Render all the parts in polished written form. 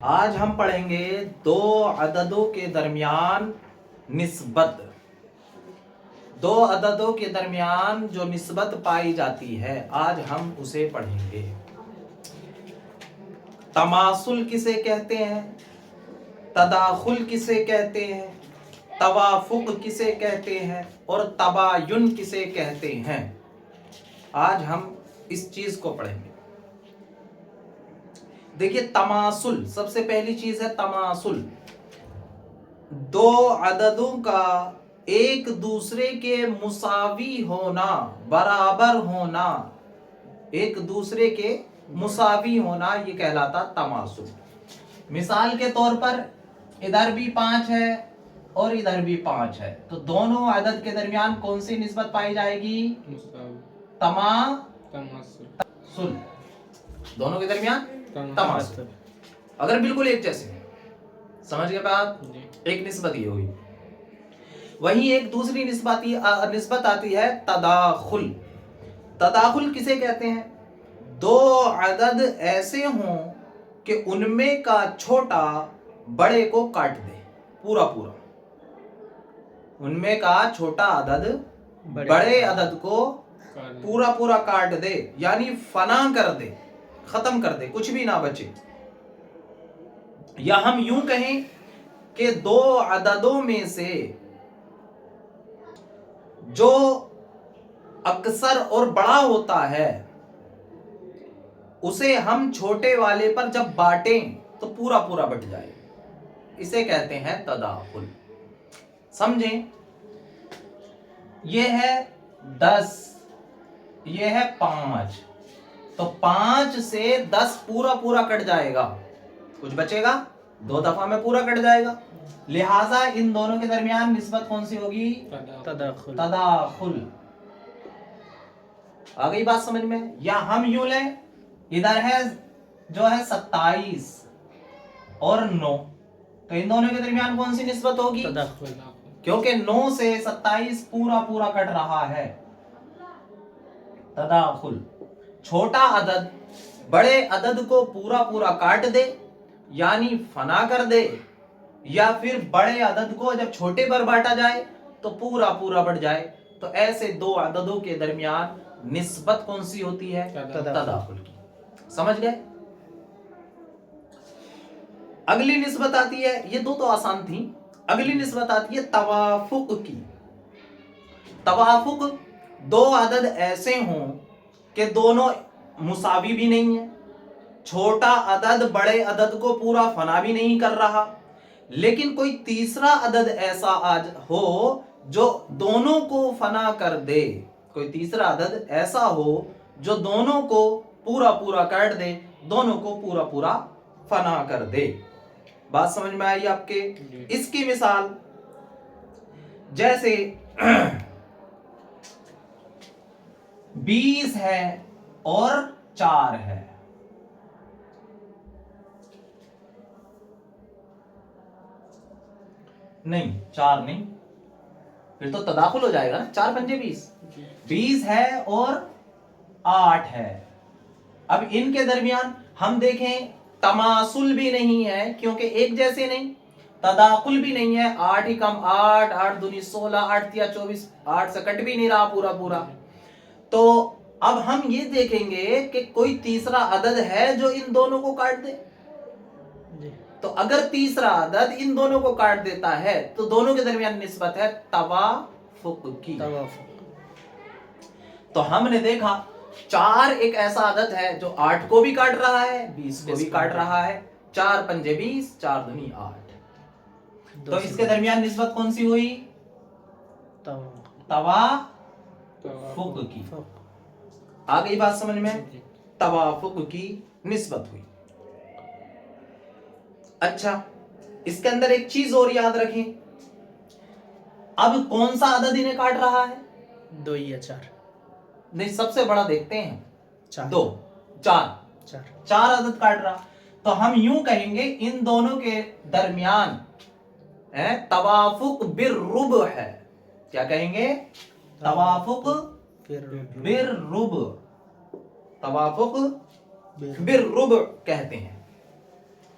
آج ہم پڑھیں گے دو عددوں کے درمیان نسبت. دو عددوں کے درمیان جو نسبت پائی جاتی ہے آج ہم اسے پڑھیں گے. تماثل کسے کہتے ہیں، تداخل کسے کہتے ہیں، توافق کسے کہتے ہیں اور تباین کسے کہتے ہیں. آج ہم اس چیز کو پڑھیں گے. دیکھیے تماثل، سب سے پہلی چیز ہے تماثل. دو عددوں کا ایک دوسرے کے مساوی ہونا، برابر ہونا، ایک دوسرے کے مساوی ہونا، یہ کہلاتا تماثل. مثال کے طور پر ادھر بھی 5 ہے اور ادھر بھی 5 ہے، تو دونوں عدد کے درمیان کون سی نسبت پائی جائے گی؟ تماثل. دونوں کے درمیان تماثل. اگر بالکل ایک جیسے ہیں، سمجھ گئے بات؟ ایک نسبت یہ ہوئی. وہیں ایک دوسری نسبت آتی ہے تداخل. تداخل کسے کہتے ہیں؟ دو عدد ایسے ہوں کہ ان میں کا چھوٹا بڑے کو کاٹ دے، پورا پورا. ان میں کا چھوٹا عدد بڑے عدد کو پورا پورا کاٹ دے، یعنی فنا کر دے، ختم کر دے، کچھ بھی نہ بچے. یا ہم یوں کہیں کہ دو عددوں میں سے جو اکثر اور بڑا ہوتا ہے اسے ہم چھوٹے والے پر جب بانٹیں تو پورا پورا بٹ جائے، اسے کہتے ہیں تداخل. سمجھیں؟ یہ ہے 10، یہ ہے 5، تو 5 سے 10 پورا پورا کٹ جائے گا، کچھ بچے گا؟ 2 دفعہ میں پورا کٹ جائے گا. لہذا ان دونوں کے درمیان نسبت کون سی ہوگی؟ تداخل. آ گئی بات سمجھ میں؟ یا ہم یوں لیں، ادھر ہے جو ہے 27 اور 9، تو ان دونوں کے درمیان کون سی نسبت ہوگی؟ تداخل. کیونکہ 9 سے 27 پورا پورا کٹ رہا ہے. تداخل. چھوٹا عدد بڑے عدد کو پورا پورا کاٹ دے، یعنی فنا کر دے، یا پھر بڑے عدد کو جب چھوٹے پر بانٹا جائے تو پورا پورا بٹ جائے. تو ایسے دو عددوں کے درمیان نسبت کون سی ہوتی ہے؟ تداخل کی. سمجھ گئے؟ اگلی نسبت آتی ہے، یہ دو تو آسان تھی. اگلی نسبت آتی ہے توافق کی. توافق، دو عدد ایسے ہوں کہ دونوں مساوی بھی نہیں ہیں، چھوٹا عدد بڑے عدد کو پورا فنا بھی نہیں کر رہا، لیکن کوئی تیسرا عدد ایسا ہو جو دونوں کو فنا کر دے. کوئی تیسرا عدد ایسا ہو جو دونوں کو پورا پورا کاٹ دے، دونوں کو پورا پورا فنا کر دے. بات سمجھ میں آئی آپ کے؟ اس کی مثال جیسے 20 ہے اور 4 ہے. نہیں 4 نہیں، پھر تو تداخل ہو جائے گا نا. 4 پنجے 20، 20 ہے اور 8 ہے. اب ان کے درمیان ہم دیکھیں تماثل بھی نہیں ہے کیونکہ ایک جیسے نہیں، تداخل بھی نہیں ہے. 8 ہی کم 8، 8 دونی 16، 8 تیا 24، 8 سے کٹ بھی نہیں رہا پورا پورا. تو اب ہم یہ دیکھیں گے کہ کوئی تیسرا عدد ہے جو ان دونوں کو کاٹ دے. تو اگر تیسرا عدد ان دونوں کو کاٹ دیتا ہے تو دونوں کے درمیان نسبت ہے توافق کی. تو ہم نے دیکھا 4 ایک ایسا عدد ہے جو 8 کو بھی کاٹ رہا ہے، 20 کو بھی کاٹ رہا ہے. 4 پنجے 20، 4 دونی 8. تو اس کے درمیان نسبت کون سی ہوئی؟ توافق کی. آ گئی بات سمجھ میں؟ توافق کی نسبت ہوئی. اچھا، اس کے اندر ایک چیز اور یاد رکھیں. اب کون سا عدد انہیں کاٹ رہا ہے؟ 2 یا 4؟ نہیں، سب سے بڑا دیکھتے ہیں. 2 4 عدد کاٹ رہا. تو ہم یوں کہیں گے ان دونوں کے درمیان توافق بالربع ہے. کیا کہیں گے؟ توافق بالربع. توافق بالربع کہتے ہیں.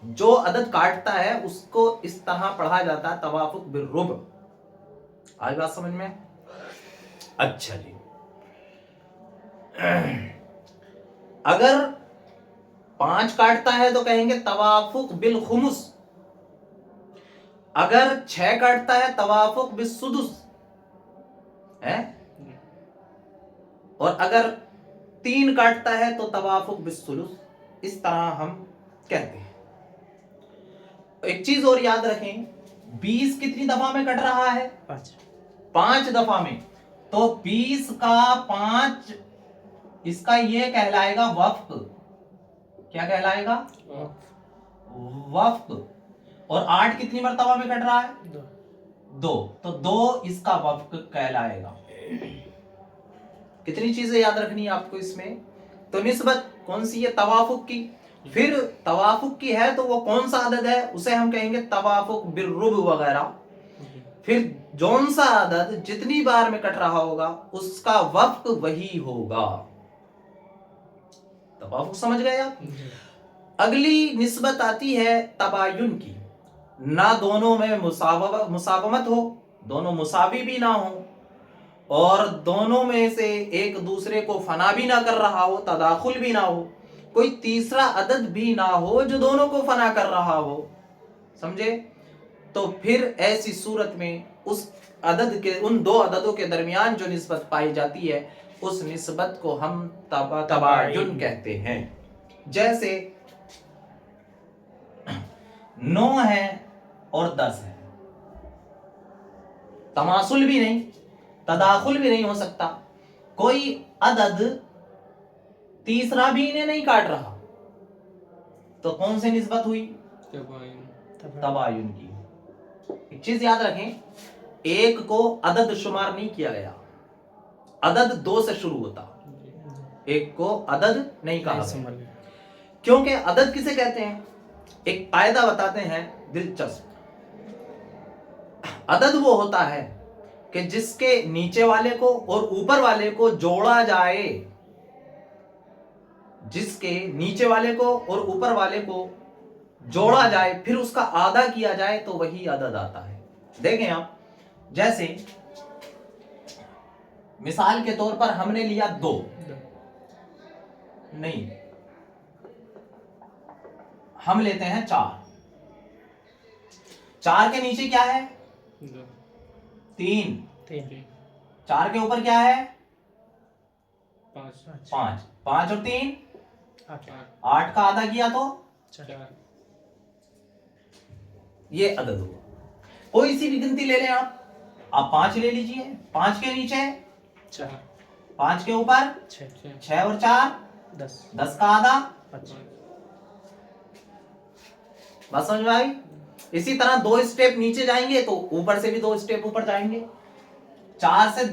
जो अदद काटता है उसको इस तरह पढ़ा जाता है तवाफुक बिर्रुब। आज बात समझ में? अच्छा जी, अगर 5 काटता है तो कहेंगे तवाफुक बिल खुमुस, अगर 6 काटता है तवाफुक बिल सुदुस है, और अगर 3 काटता है तो तवाफुक बिल सुलुस। इस तरह हम कहते हैं। एक चीज और याद रखें, 20 कितनी दफा में कट रहा है? 5 दफा में। तो 20 का 5, इसका ये कहलाएगा वफ्क। क्या कहलाएगा? वफ्क। और 8 कितनी मर्तबा में कट रहा है? 2। तो 2 इसका वफ्क कहलाएगा। कितनी चीजें याद रखनी है आपको इसमें? तो निस्बत कौन सी है? तवाफुक की। फिर तवाफुक की है तो वो कौन सा अदद है? उसे हम कहेंगे तवाफुक बिर्रुब वगैरह। फिर जौन सा अदद जितनी बार में कट रहा होगा उसका वफ्क वही होगा। तवाफुक समझ गए आप? अगली निस्बत आती है तबायुन की। ना दोनों में मुसावमत हो, दोनों मुसावी भी ना हो, और दोनों में से एक दूसरे को फना भी ना कर रहा हो, तदाखुल भी ना हो, कोई तीसरा अदद भी ना हो जो दोनों को फना कर रहा हो। समझे? तो फिर ऐसी सूरत में उस अदद के, उन 2 अददों के दरमियान जो निस्बत पाई जाती है उस निस्बत को हम तबायुन कहते हैं। जैसे 9 है और 10 है, तमासुल भी नहीं, तदाखुल भी नहीं हो सकता, कोई अदद तीसरा भी इन्हें नहीं काट रहा, तो कौन सी निस्बत हुई? तबायुन की। एक चीज याद रखें, 1 को अदद शुमार नहीं किया गया, अदद 2 से शुरू होता, 1 को अदद नहीं कहा गया। क्योंकि अदद किसे कहते हैं? एक कायदा बताते हैं दिलचस्प। अदद वो होता है कि जिसके नीचे वाले को और ऊपर वाले को जोड़ा जाए, जिसके नीचे वाले को और ऊपर वाले को जोड़ा जाए फिर उसका आधा किया जाए तो वही अदद आता है। देखें आप, जैसे मिसाल के तौर पर हमने लिया 2, नहीं, हम लेते हैं 4। 4 के नीचे क्या है? 3। 4 के ऊपर क्या है? 5। 5 और 3 8 का आधा किया तो 4। ये अदद हुआ। कोई सी भी गिनती ले लें आप 5 ले लीजिए, 5 के नीचे 4, 5 के ऊपर 6 और 4 10, 10 का आधा 5। बात समझ में आई? इसी तरह 2 स्टेप नीचे जाएंगे तो ऊपर से भी 2 स्टेप ऊपर जाएंगे। 4 से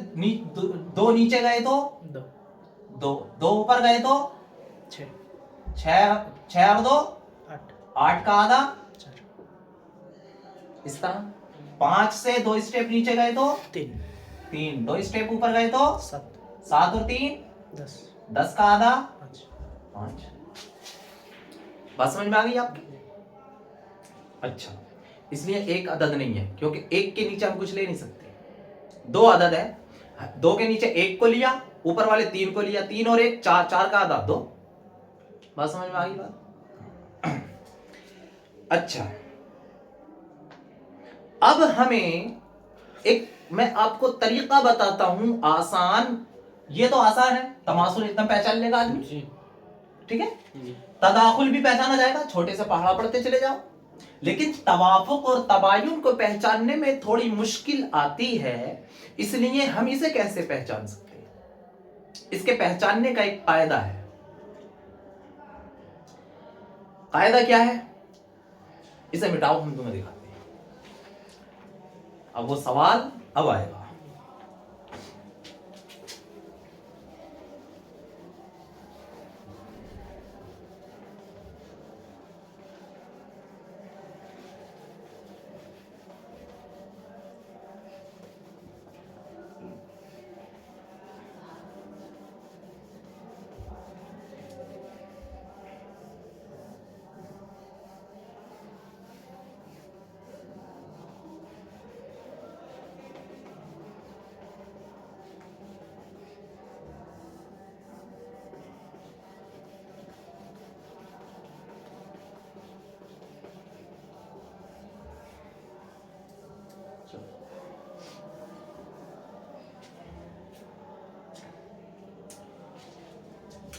2 नीचे गए तो 2 ऊपर गए तो 6 और 2 8 का आधा 4। इस तरह 5 से 2 स्टेप नीचे गए तो 3, 2 स्टेप ऊपर गए तो 7 और 3 10 का आधा 5। बात समझ में आ गई आपकी? अच्छा, इसलिए एक अदद नहीं है, क्योंकि 1 के नीचे हम कुछ ले नहीं सकते। 2 अदद है, 2 के नीचे 1 को लिया, ऊपर वाले 3 को लिया, 3 और 1 4, 4 का आधा 2। बात समझ में आ गई बात? अच्छा, अब हमें मैं आपको तरीका बताता हूं आसान। ये तो आसान है, तमासुल एकदम पहचान लेगा आदमी, ठीक है? तदाखुल भी पहचाना जाएगा, छोटे से पहाड़ा पढ़ते चले जाओ। लेकिन तवाफुक और तबायुन को पहचानने में थोड़ी मुश्किल आती है, इसलिए हम इसे कैसे पहचान सकते हैं? इसके पहचानने का एक कायदा है। कायदा क्या है? इसे मिटाओ, हम तुम्हें दिखाते हैं। अब वो सवाल अब आएगा।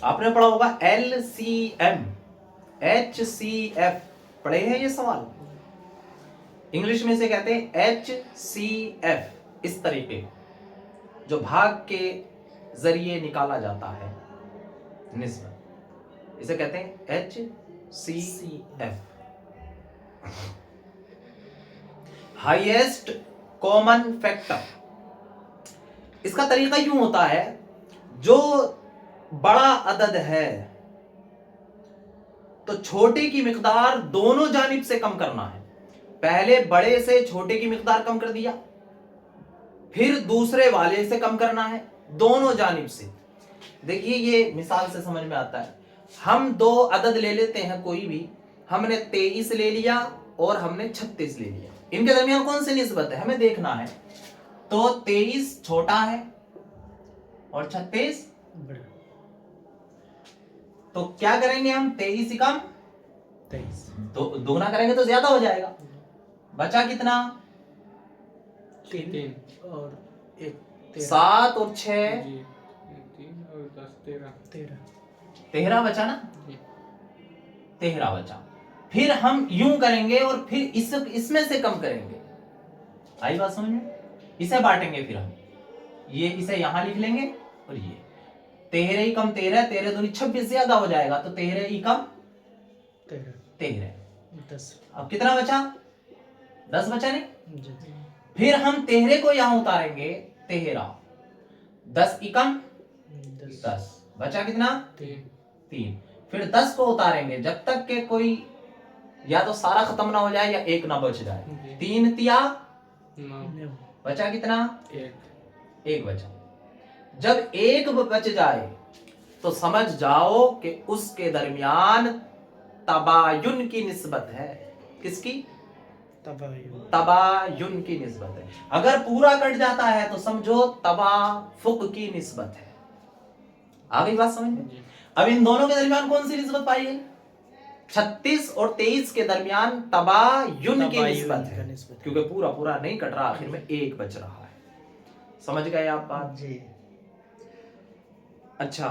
आपने पढ़ा होगा LCM, HCF, पढ़े हैं ये सवाल? इंग्लिश में से कहते हैं HCF, इस तरीके जो भाग के जरिए निकाला जाता है निस्बत, इसे कहते हैं HCF, हाईएस्ट कॉमन फैक्टर। इसका तरीका यूं होता है, जो बड़ा अदद है तो छोटे की मिकदार दोनों जानिब से कम करना है। पहले बड़े से छोटे की मिकदार कम कर दिया, फिर दूसरे वाले से कम करना है, दोनों जानिब से। देखिए ये मिसाल से समझ में आता है। हम दो अदद ले लेते हैं कोई भी, हमने 23 ले लिया और हमने 36 ले लिया, इनके दरमियान कौन सी निस्बत है हमें देखना है। तो 23 छोटा है और 36 बड़ा। तो क्या करेंगे हम, 23 से कम 23, तो दोगुना करेंगे तो ज्यादा हो जाएगा। बचा कितना, 3 और 1 7 और 6 3 और 10 13 बचा ना, 13 बचा। फिर हम यूं करेंगे और फिर इसमें से कम करेंगे। आई बात समझ में? इसे बांटेंगे, फिर हम ये इसे यहां लिख लेंगे और ये 13 ही कम 13, 13 दूनी 26 ज्यादा हो जाएगा, तो 13 ही कम 13, 10। अब कितना बचा, 10 बचा नहीं। जी। फिर हम 13 को यहां उतारेंगे, 13, 10 ही कम 10, बचा कितना 3। फिर 10 को उतारेंगे जब तक के कोई या तो सारा खत्म ना हो जाए या एक ना बच जाए। 3 तिया 9, बचा कितना, 1। 1 बचा। जब 1 बच जाए तो समझ जाओ कि उसके दरमियान तबायुन की निस्बत है। किसकी, तबायुन की निस्बत है। अगर पूरा कट जाता है तो समझो तवाफुक की निस्बत है। आ गई बात समझ में? अब इन दोनों के दरमियान कौन सी निस्बत पाई गई, 36 और 23 के दरमियान तबायुन की निस्बत है, क्योंकि पूरा पूरा नहीं कट रहा, आखिर में 1 बच रहा है। समझ गए आप बात जी। अच्छा,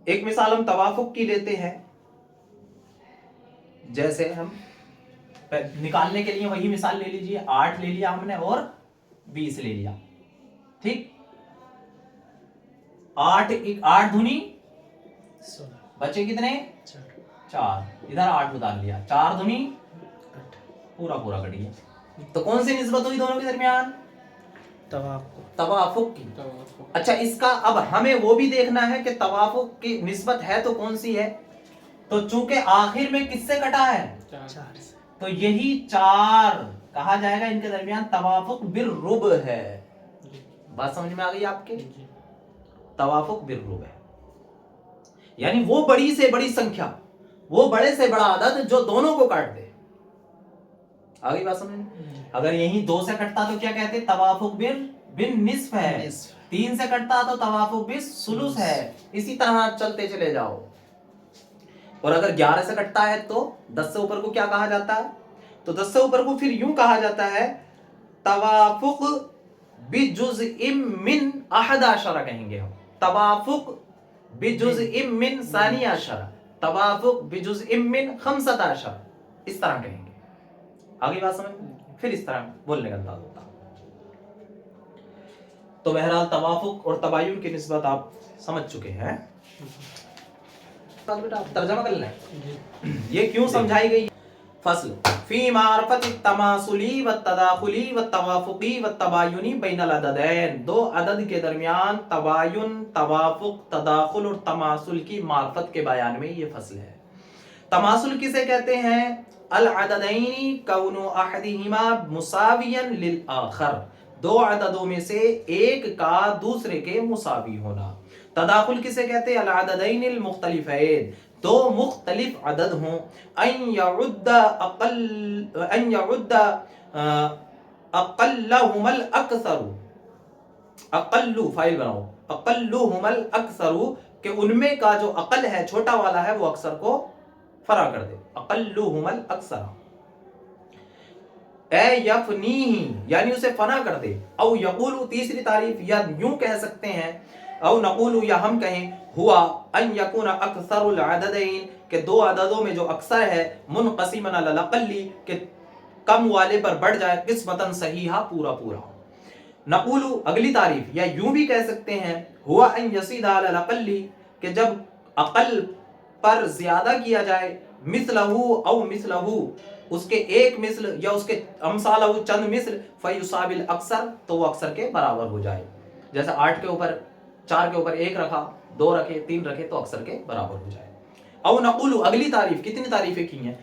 एक मिसाल हम तवाफुक की लेते हैं। जैसे हम निकालने के लिए वही मिसाल ले लीजिए, 8 ले लिया हमने और 20 ले लिया, ठीक। 8 दूनी 16, बचे कितने, 4, इधर 8 उतार लिया, 4 दूनी 8, पूरा पूरा कट गया। तो कौन सी निस्बत हुई दोनों के दरमियान, तवाफुक की। अच्छा, इसका अब हमें वो भी देखना है कि तवाफुक की निस्बत है तो कौन सी है। तो चूंकि आखिर में किससे कटा है, 4 से, तो यही 4 कहा जाएगा इनके दरमियान तवाफुक बिर्रुब है। बात समझ में आ गई आपके, तवाफुक बिर्रुब है, यानी वो बड़ी से बड़ी संख्या, वो बड़े से बड़ा आदद जो दोनों को काट दे। आ गई बात समझ में? अगर यही 2 से कटता तो क्या कहते, तवाफुक बिन निस्फ है। 3 से कटता तो तवाफुक बिन सुलुस है। इसी तरह चलते चले जाओ। और अगर 11 से कटता है तो 10 से ऊपर को क्या कहा जाता है, तो 10 से ऊपर को फिर यूं कहा जाता है तवाफुक बिजुज़इम मिन अहद अशरा कहेंगे हम। तवाफुक बिजुज़इम मिन सानी अशरा, तवाफुक बिजुज़इम मिन खमसत अशरा, इस तरह कहेंगे। आगे बात समझ में? फिर इस तरह बोलने का अंदाज होता है। तो बहरहाल तवाफुक और तबायुन की निस्बत आप समझ चुके हैं। बेटा आप तर्जमा कर लें, ये क्यों समझाई गई। फसल फी मारफत तमासुली व तदाखुली व तवाफुकी व तबायुनी बैनल अददैन, 2 अदद के दरमियान तबायुन, तवाफुक, तदाखुल और तमासुल की मारफत के बयान में ये फसल है। तमासुल किसे कहते हैं, अल अददैनी कौनु अहदिहिमा मुसावियन लिल आखर, 2 अददों में से एक का दूसरे के मुसावी होना। तदाखुल किसे कहते हैं, अल अददैनिल मुख्तलिफैन, 2 मुख्तलिफ अदद हों। अन यउद्दा अक़ल्लहुमल अक्सरु, अक़ल्लु फाइल बनाओ, अक़ल्लुहुमल अक्सरु, कि उनमें का जो अक़ल है छोटा वाला है वो अक्सर को फरा कर दे। अक़ल्लुहुमल अक्सर ए यफनीही, यानी उसे फना कर दे। औ यक़ूलु, तीसरी तारीफ, या यूं कह सकते हैं औ नक़ूलु या हम कहें हुआ अन यकून अक्सरुल अददैन कि दो अददों में जो अक्सर है मुनक़सिमन अल अक़ल्ली कि कम वाले पर बढ़ जाए किस्मतन सहीहा पूरा पूरा। नक़ूलु अगली तारीफ या यूं भी कह सकते हैं हुआ अन यसीदा अल अक़ल्ली कि जब अक़ल पर ज्यादा किया जाए मिसलहू औ मिसलहू उसके एक मिसल या उसके अमसालहू चंद मिसल फयुसाबिल अक्सर तो वो अक्सर के बराबर हो जाए। जैसे 8 के ऊपर 4 के ऊपर 1 रखा, 2 रखे, 3 रखे तो अक्सर के बराबर हो जाए। औ नक़ूलु अगली तारीफ, कितनी तारीफें की हैं।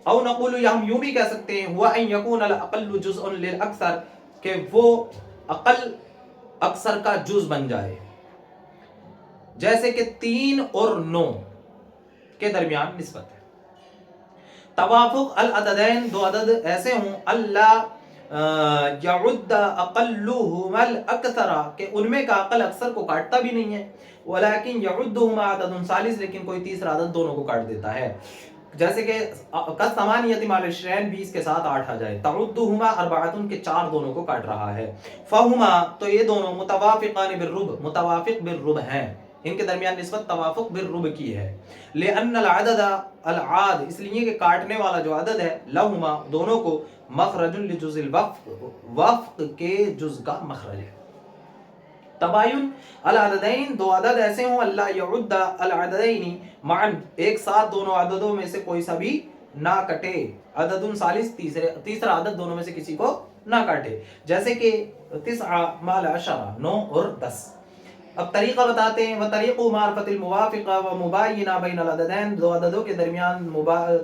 औ नक़ूलु या हम यूं भी कह सकते हैं हुआ अन यकून अल अक़ल्लु जुज़अन लिल अक्सर कि वो अक़ल अक्सर का जुज़ बन जाए। जैसे कि 3 और 9 के दरमियान निस्बत है। तवाफुक अल अददैन दो अदद ऐसे हों अल्लाह यउद्द अक़ल्लुहुमल अक्सरा कि उनमें का अक़ल अक्सर को काटता भी नहीं है, वलाकिन यउद्दुहुमा अददुन सालिस लेकिन कोई तीसरा अदद दोनों को काट देता है। जैसे कि कसमानियति माल इश्रैन 20 के साथ 8 आ जाए, तउद्दुहुमा अर्बअतुन के 4 दोनों को काट रहा है। फहुमा तो ये दोनों मुतवाफिकान बिर्रुब मुतवाफिक बिर्रुब हैं, इनके दरमियान निस्बत तवाफुक बिर्रुब की है। लिअन्नल अदद अल आद इसलिए कि काटने वाला जो अदद है लहुमा दोनों को मखरजुन लिजुज़िल वफ़्क़ के जुज़ का मखरज है। तबायुन अल अददैन दो अदद ऐसे हों अल्लाह यउद्द अल अददैनी माअन एक साथ दोनों अददों में से कोई सा भी ना कटे, अददुन सालिस तीसरा अदद दोनों में से किसी को ना काटे। जैसे कि 9 माल अशरा 9 और 10। अब तरीका बताते हैं। व तरीक़ु मारफ़तिल मुवाफ़िक़ा व मुबायिना बैनल अददैन दो अददों के दरमियान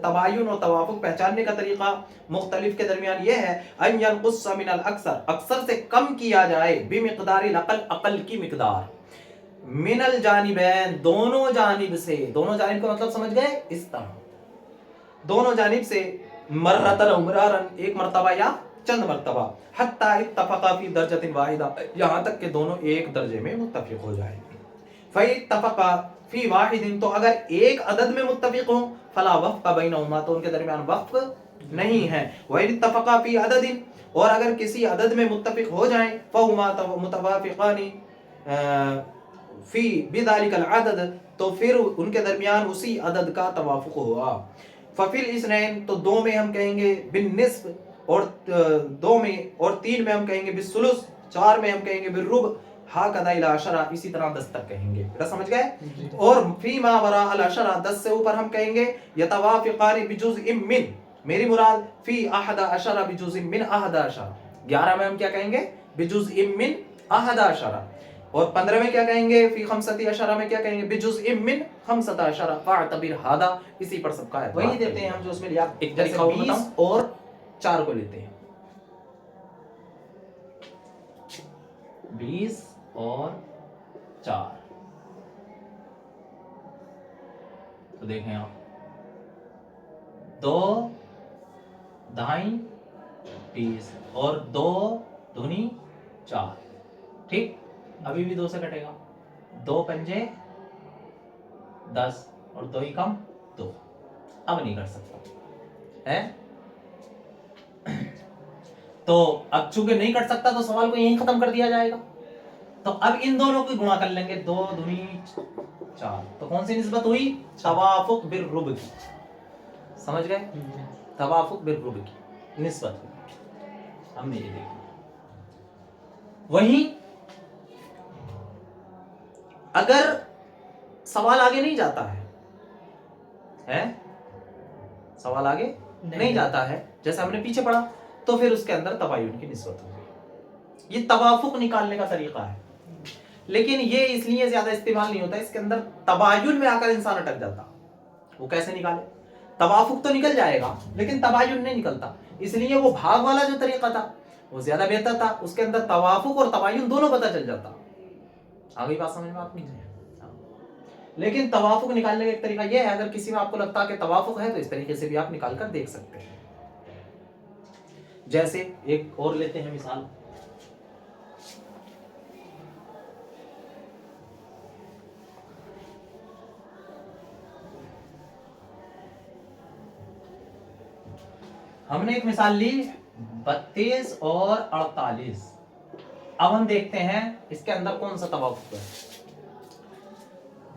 तबायुन और तवाफ़ुक़ पहचानने का तरीका मुख्तलिफ के दरमियान यह है अन यनक़ुस्स मिनल अक्सर अक्सर से कम किया जाए बिमिक़दारिल अक़ल अक़ल की मिक़दार मिनल जानिबैन दोनों जानिब से, दोनों जानिब का मतलब समझ गए, इस तरह दोनों जानिब से मर्रतन उमरारन एक मर्तबा या चंद मर्तबा हत्ता इत्तफ़क़ा फ़ी दर्जतिन वाहिदा यहाँ तक कि दोनों एक दर्जे में मुत्तफ़िक़ हो जाए। फ़इत्तफ़क़ा फ़ी वाहिदिन तो अगर एक अदद में मुत्तफ़िक़ हो फ़ला वफ़्क़ बैनहुमा तो उनके दरमियान वफ़्क़ नहीं है। व इत्तफ़क़ा फ़ी अददिन और अगर किसी अदद में मुत्तफ़िक़ हो जाएं फ़हुमा मुतवाफ़िक़ानी फ़ी बिज़ालिकल अदद तो फिर उनके दरमियान उसी अदद का तवाफ़ुक़ हुआ। फ़फ़िल इस्नैन तो 2 में हम कहेंगे बिन्निस्फ़ और 2 में और 3 में हम कहेंगे बिस्सुलुस, 4 में हम कहेंगे बिर्रुब, हाकदा इला अशरा इसी तरह 10 तक कहेंगे। बेटा समझ गए। और फी मा वरा अल अशरा 10 से ऊपर हम कहेंगे यतवाफ़िक़ान बिजुज़इम मिन मेरी मुराद फी अहदा अशरा बिजुज़इम मिन अहदा अशरा 11 में हम क्या कहेंगे बिजुज़इम मिन अहदा अशरा और 15 में क्या कहेंगे फी खमसती अशरा में क्या कहेंगे बिजुज़इम मिन खमसता अशरा फ़अतबिर हादा इसी पर सबका है। वही देते हैं हम जो उसमें लिया एक जैसे 20 और 4 को लेते हैं 20 और 4 तो देखें आप 2 दाई 20 और 2 दूनी 4 ठीक। अभी भी 2 से कटेगा 2 पंजे 10 और 2 ही कम 2 अब नहीं कर सकता है। तो अब चूंकि नहीं कट सकता तो सवाल को यहीं खत्म कर दिया जाएगा। तो अब इन दोनों को गुणा कर लेंगे 2 दूनी 4 तो कौन सी निस्बत हुई तवाफुक बिर्रुब की। समझ गए तवाफुक बिर्रुब की निस्बत हमने ये देखी। वहीं अगर सवाल आगे नहीं जाता है सवाल आगे नहीं जाता है जैसे हमने पीछे पढ़ा तो फिर उसके अंदर तबायुन की निस्बत होगी। ये तवाफुक निकालने का तरीका है लेकिन ये इसलिए ज्यादा इस्तेमाल नहीं होता। इसके अंदर तबायुन में आकर इंसान अटक जाता। वो कैसे निकाले तवाफुक तो निकल जाएगा लेकिन तबायुन नहीं निकलता इसलिए वो भाग वाला जो तरीका था वो ज्यादा बेहतर था। उसके अंदर तवाफुक और तबायुन दोनों पता चल जाता। आ गई बात समझ में आपकी। लेकिन तवाफुक निकालने का एक तरीका यह है अगर किसी में आपको लगता है कि तवाफुक है तो इस तरीके से भी आप निकाल कर देख सकते हैं। जैसे एक और लेते हैं मिसाल हमने एक मिसाल ली 32 और 48। अब हम देखते हैं इसके अंदर कौन सा तवाफुक है।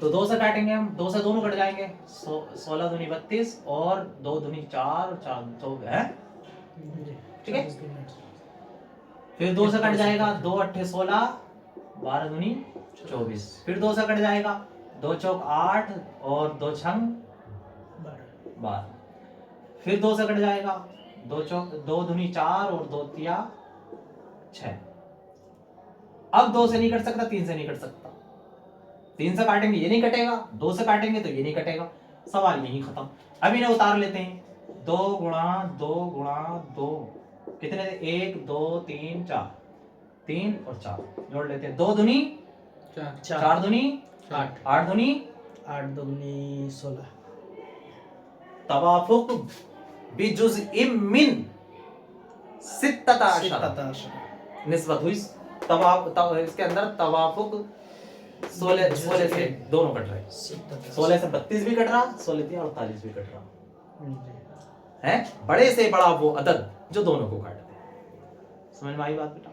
तो 2 से काटेंगे हम, 2 से दोनों कट जाएंगे, 16 दूनी 32 और 2 दूनी 4 और 4 तो है, जी ठीक है। 24 दूनी 8 फिर 2 से कट जाएगा, 2 अट्ठे 16, 12 दूनी 24, फिर 2 से कट जाएगा, 2 चौक 8 और 2 छंग 12, फिर 2 से कट जाएगा, 2 दूनी 4 और 2 तिया 6। अब 2 से नहीं कट सकता, 3 से नहीं कट सकता, 3 से काटेंगे ये नहीं कटेगा, 2 से काटेंगे तो ये नहीं कटेगा, सवाल यही खत्म। अब इन्हें उतार लेते हैं, 2 गुणा 2 गुणा 2 कितने थे, 1 2 3 4, 3 और 4 जोड़ लेते हैं, 2 दूनी 4 दूनी 8, 8 दूनी 8 दूनी 16 तवाफुक बिजुज़इम मिन सित्तता अशर 17 निस्बत हुई, इसके अंदर तवाफुक 16 से दोनों कट रहे, 16 से 32 भी कट रहा, 16 से 48 भी कट रहा है, बड़े से बड़ा वो अदद जो दोनों को काटते हैं। समझ में आई बात बेटा?